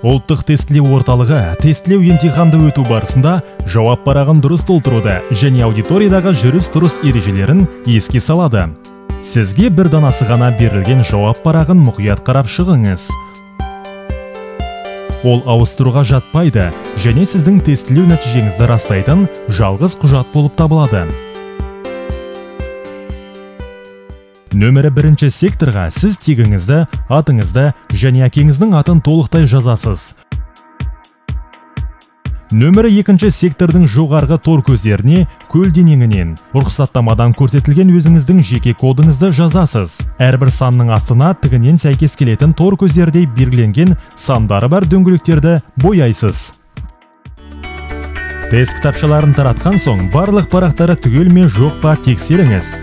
Ұлттық тестілеу орталығы тестілеу емтиханды өту барысында жауап парағын дұрыс толтыруды және аудиториядағы жүріс-тұрыс ережелерін еске салады. Сізге бір данасы ғана берілген жауап парағын мұқият қарап шығыңыз. Ол ауыстыруға жатпайды және сіздің тестілеу нәтижеңізді растайтын жалғыз құжат болып табылады. Нөмірі 1 секторға сіз тегіңізді, атыңызды және әкеңіздің атын толықтай жазасыз. Нөмірі 2 сектордың жоғарғы тор көздеріне көлденеңінен рұқсаттамадан көрсетілген өзіңіздің жеке кодыңызды жазасыз. Әрбір санның астына тігінен сәйкес келетін тор көздерде белгіленген сандары бар дөңгелектерді бояйсыз. Тест кітапшаларын таратқан соң барлық парақтары түгел ме жоқ па тексеріңіз.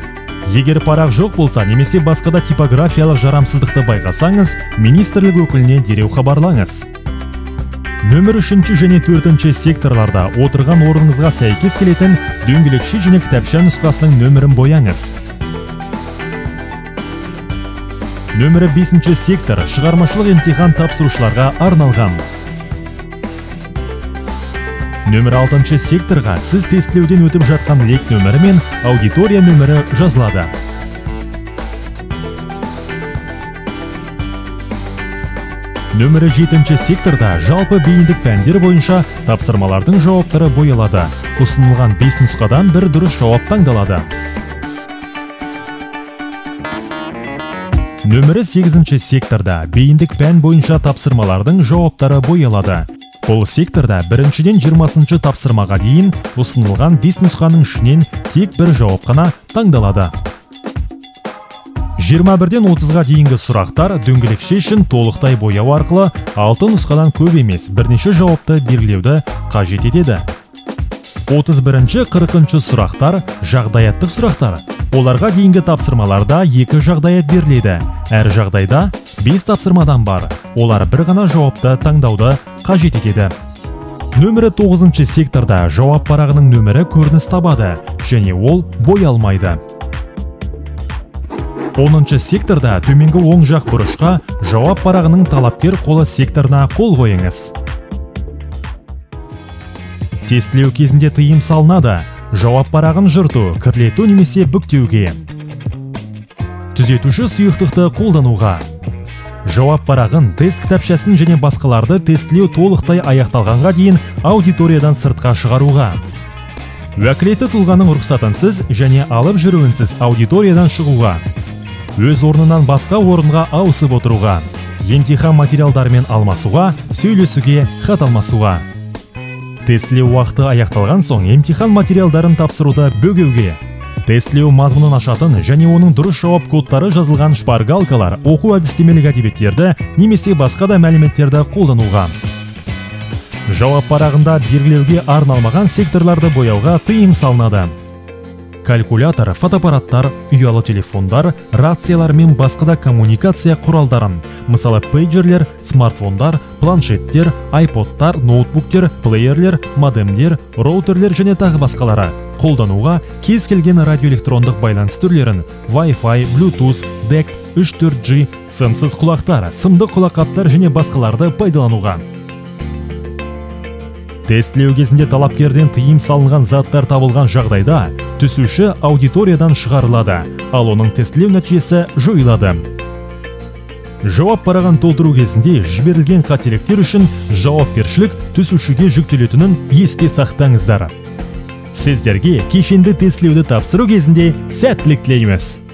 Егер парақ жоқ болса немесе басқада типографиялық жарамсыздықты байқасаңыз, министрлік өкіліне дереу хабарлаңыз. Нөмір 3 және 4 секторларда отырған орныңызға сәйкес келетін дөңгелекше және кітапша нұсқасының нөмірін бояңыз. Нөмірі 5 сектор шығармашылық емтихан тапсырушыларға арналған. Нөмір 6 секторға сіз тестілеуден өтіп жатқан лек нөмірі мен аудитория нөмірі жазылады. Нөмірі 7 секторда жалпы бейіндік пәндер бойынша тапсырмалардың жауаптары боялады. Ұсынылған 5 нұсқадан бір дұрыс жауап таңдалады. Нөмірі 8 секторда бейіндік пән бойынша тапсырмалардың жауаптары боялады. Бұл секторда 1-ден 20 тапсырмаға дейін ұсынылған 5 нұсқаның ішінен тек бір жауап қана таңдалады. 21-ден 30-ға дейінгі сұрақтар дөңгелекше үшін толықтай бояу арқылы 6 нұсқадан көп емес бірнеше жауапты белгілеуді қажет етеді. 31-40 сұрақтар жағдаяттық сұрақтар. Оларға дейінгі тапсырмаларда 2 жағдаят беріледі. Әр жағдайда 5 тапсырмадан бар. Олар бір ғана жауапты таңдауды қажет етеді. Нөмірі 9 секторда жауап парағының нөмірі көрініс табады және ол боялмайды. 10 секторда төменгі оң жақ бұрышқа жауап парағының талапкер қолы секторына қол қойыңыз. Тестілеу кезінде тыйым салынады. Жауап парағын жырту, кірлету немесе бүктеуге. Түзетуші сұйықтықты қолдануға. Жауап парағын, тест кітапшасын және басқаларды тестілеу толықтай аяқталғанға дейін аудиториядан сыртқа шығаруға. Уәкілетті тұлғаның рұқсатынсыз және алып жүруінсіз аудиториядан шығуға. Өз орнынан басқа орынға ауысып отыруға. Емтихан материалдарымен алмасуға, сөйлесуге, хат алмасуға. Тестілеу уақыты аяқталған соң емтихан материалдарын тапсыруды бөгеуге. Тестілеу мазмұнын ашатын және оның дұрыс жауап кодтары жазылған шпаргалкалар, оқу әдістемелік әдебиеттерді немесе басқа да мәліметтерді қолдануға. Жауап парағында белгілеуге арналмаған секторларды бояуға тыйым салынады. Калькулятор, фотоаппараттар, ұялы телефондар, рациялар мен басқа да коммуникация құралдарын, мысалы пейджерлер, смартфондар, планшеттер, айподтар, ноутбуктер, плеерлер, модемдер, роутерлер және тағы басқалары қолдануға кез келген радиоэлектрондық байланыс түрлерін, Wi-Fi, Bluetooth, DECT, 3-4G, сымсыз құлақтар, сымды құлаққаптар және басқаларды пайдалануға. Тестілеу кезінде талапкерден тыйым салынған заттар табылған жағдайда түсуші аудиториядан шығарылады, ал оның тестілеу нәтижесі жойылады. Жауап парағын толтыру кезінде жіберілген қателіктер үшін жауапкершілік түсушіге жүктелетінін есте сақтаңыздар. Сіздерге кешенді тестілеуді тапсыру кезінде сәттілік тілейміз.